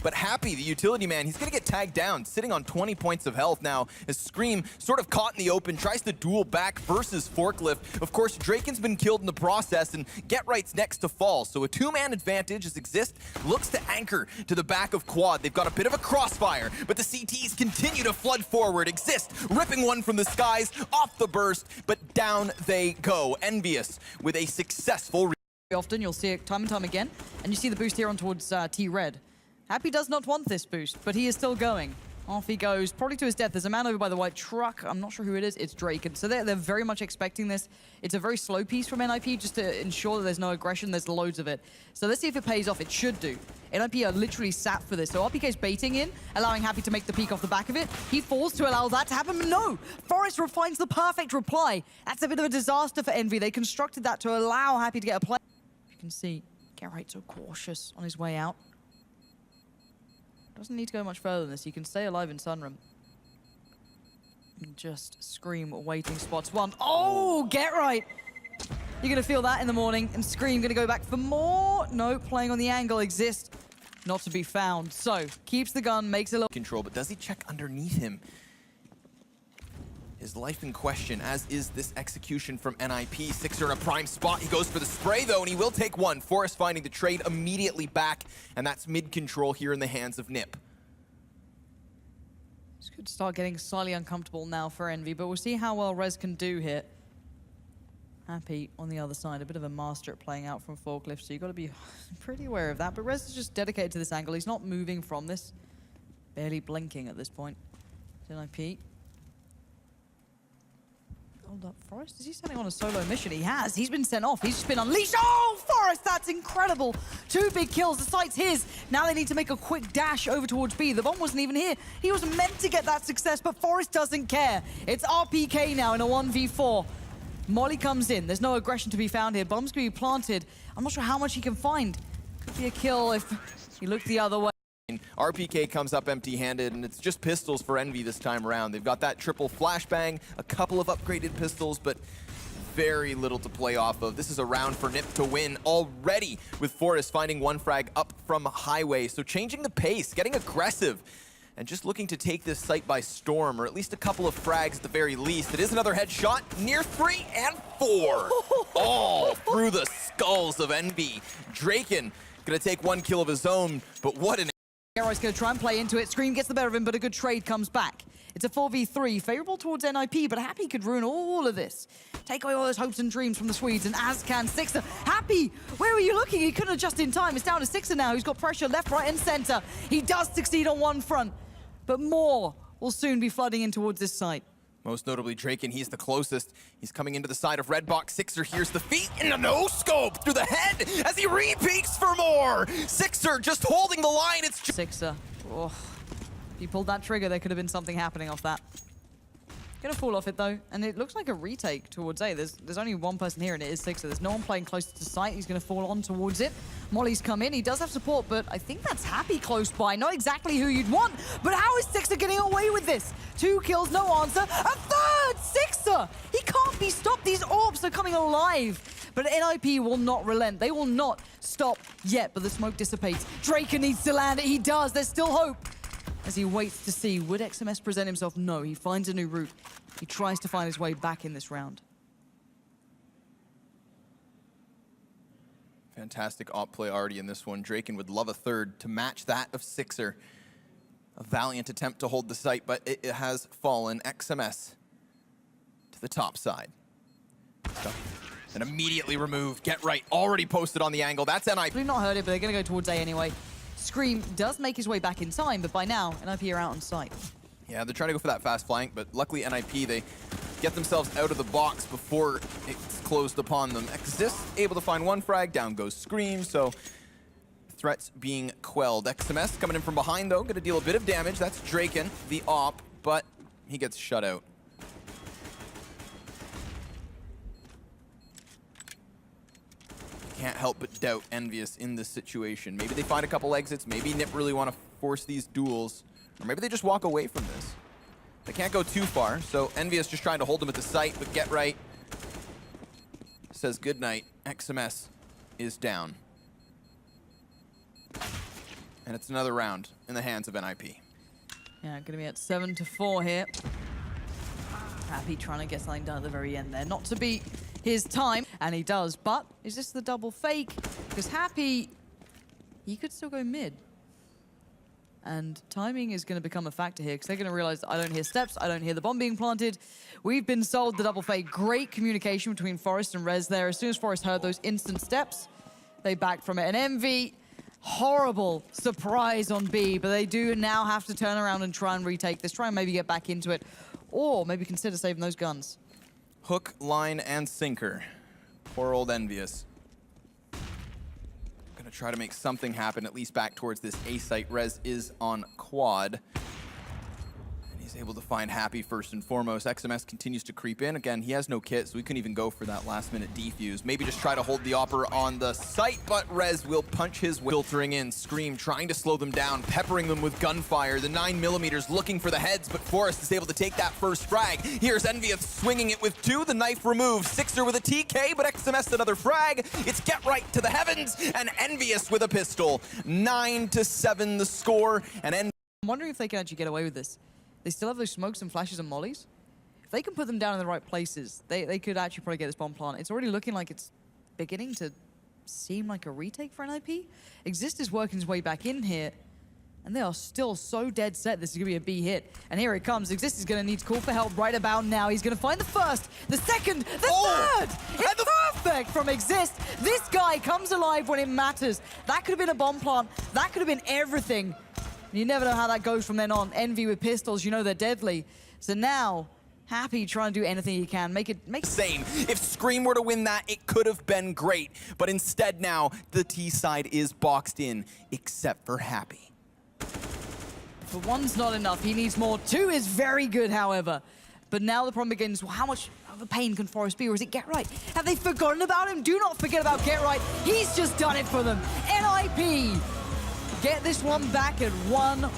But Happy, the utility man, he's going to get tagged down, sitting on 20 points of health now, as Scream sort of caught in the open, tries to duel back versus Forklift. Of course, Draken's been killed in the process, and Get Right's next to fall. So a two-man advantage as Exist looks to anchor to the back of Quad. They've got a bit of a crossfire, but the CTs continue to flood forward. Exist ripping one from the skies, off the burst, but down they go. Envious with a successful... Often you'll see it time and time again, and you see the boost here on towards T-Red. Happy does not want this boost, but he is still going. Off he goes, probably to his death. There's a man over by the white truck. I'm not sure who it is. It's Drake. And so they're very much expecting this. It's a very slow piece from NIP just to ensure that there's no aggression. There's loads of it. So let's see if it pays off. It should do. NIP are literally sat for this. So RPK's baiting in, allowing Happy to make the peek off the back of it. He falls to allow that to happen. But no! Forest finds the perfect reply. That's a bit of a disaster for EnVy. They constructed that to allow Happy to get a play. You can see Get Right so cautious on his way out. Doesn't need to go much further than this. You can stay alive in Sunroom. And just Scream waiting spots one. Oh, Get Right! You're going to feel that in the morning. And Scream going to go back for more. No, playing on the angle. Exist. Not to be found. So, keeps the gun, makes a little... control, but does he check underneath him? His life in question, as is this execution from NIP. Sixer in a prime spot. He goes for the spray, though, and he will take one. Forrest finding the trade immediately back, and that's mid-control here in the hands of Nip. This could start getting slightly uncomfortable now for EnVy, but we'll see how well Rez can do here. Happy on the other side, a bit of a master at playing out from Forklift, so you've got to be pretty aware of that. But Rez is just dedicated to this angle. He's not moving from this. Barely blinking at this point. NIP. Hold up, Forrest, is he sending on a solo mission? He has. He's been sent off. He's just been unleashed. Oh, Forrest, that's incredible. 2 big kills. The site's his. Now they need to make a quick dash over towards B. The bomb wasn't even here. He was meant to get that success, but Forrest doesn't care. It's RPK now in a 1v4. Molly comes in. There's no aggression to be found here. Bomb's going to be planted. I'm not sure how much he can find. Could be a kill if he looked the other way. RPK comes up empty-handed, and it's just pistols for EnVy this time around. They've got that triple flashbang, a couple of upgraded pistols, but very little to play off of. This is a round for Nip to win already, with Forrest finding one frag up from Highway. So changing the pace, getting aggressive, and just looking to take this site by storm, or at least a couple of frags at the very least. It is another headshot, near 3 and 4. All through the skulls of EnVy. Draken gonna take 1 kill of his own, but what an... Arrow's going to try and play into it. Scream gets the better of him, but a good trade comes back. It's a 4v3, favorable towards NIP, but Happy could ruin all of this. Take away all those hopes and dreams from the Swedes, and as can Sixer. Happy, where were you looking? He couldn't adjust in time. It's down to Sixer now, who's got pressure left, right, and center. He does succeed on one front, but more will soon be flooding in towards this site. Most notably Drake, and he's the closest. He's coming into the side of Red Box. Sixer hears the feet and a no-scope through the head as he re-peeks for more. Sixer just holding the line. It's Sixer. Oh. If he pulled that trigger, there could have been something happening off that. Gonna fall off it though, and it looks like a retake towards A. There's only one person here, and it is Sixer. There's no one playing close to sight. He's gonna fall on towards it. Molly's come in. He does have support, but I think that's Happy close by. Not exactly who you'd want, but how is Sixer getting away with this? 2 kills, no answer. A third! Sixer! He can't be stopped. These orbs are coming alive. But NIP will not relent. They will not stop yet, but the smoke dissipates. Draken needs to land it. He does. There's still hope. As he waits to see, would XMS present himself? No, he finds a new route. He tries to find his way back in this round. fantastic op play already in this one. Draken would love a third to match that of Sixer. A valiant attempt to hold the site, but it has fallen. XMS to the top side. And immediately removed. Get right, already posted on the angle. That's NIP. We've not heard it, but they're going to go towards A anyway. Scream does make his way back in time, but by now, NIP are out on site. Yeah, they're trying to go for that fast flank, but luckily NIP, they get themselves out of the box before it's closed upon them. Exist, able to find one frag, down goes Scream, so threats being quelled. XMS coming in from behind though, gonna deal a bit of damage. That's Draken, the op, but he gets shut out. Can't help but doubt EnVyUs in this situation. Maybe they find a couple exits, maybe Nip really want to force these duels, or maybe they just walk away from this. They can't go too far, so EnVyUs just trying to hold them at the site, but Get Right says goodnight. XMS is down. And it's another round in the hands of NIP. Yeah, gonna be at 7-4 here. Happy trying to get something done at the very end there. Not to beat his time, and he does, but is this the double fake? Because Happy, he could still go mid. And timing is going to become a factor here, because they're going to realize I don't hear steps, I don't hear the bomb being planted. We've been sold the double fake. Great communication between Forest and Rez there. As soon as Forest heard those instant steps, they backed from it. And EnVy, horrible surprise on B, but they do now have to turn around and try and retake this, try and maybe get back into it, or maybe consider saving those guns. Hook, line, and sinker. Poor old Envious. Gonna try to make something happen, at least back towards this A site. Rez is on quad. And he's able to find Happy first and foremost. XMS continues to creep in. Again, he has no kit, so we couldn't even go for that last minute defuse. Maybe just try to hold the Opera on the site, but Rez will punch his way. Filtering in, Scream trying to slow them down, peppering them with gunfire. The 9mm looking for the heads, but Forrest is able to take that first frag. Here's EnVy swinging it with 2, the knife removed. Sixer with a TK, but XMS another frag. It's Get Right to the heavens, and Envious with a pistol. 9-7 the score, and I'm wondering if they can actually get away with this. They still have those smokes and flashes and mollies. If they can put them down in the right places, they could actually probably get this bomb plant. It's already looking like it's beginning to seem like a retake for NIP. Exist is working his way back in here, and they are still so dead set this is going to be a B hit. And here it comes. Exist is going to need to call for help right about now. He's going to find the first, the second, the third! It's perfect from Exist. This guy comes alive when it matters. That could have been a bomb plant. That could have been everything. You never know how that goes from then on. EnVy with pistols, you know they're deadly. So now, Happy trying to do anything he can. Make same. If Scream were to win that, it could have been great. But instead now, the T side is boxed in, except for Happy. But 1's not enough. He needs more. 2 is very good, however. But now the problem begins, well, how much of a pain can Forest be, or is it Get Right? Have they forgotten about him? Do not forget about Get Right. He's just done it for them. NIP get this one back at 1-1.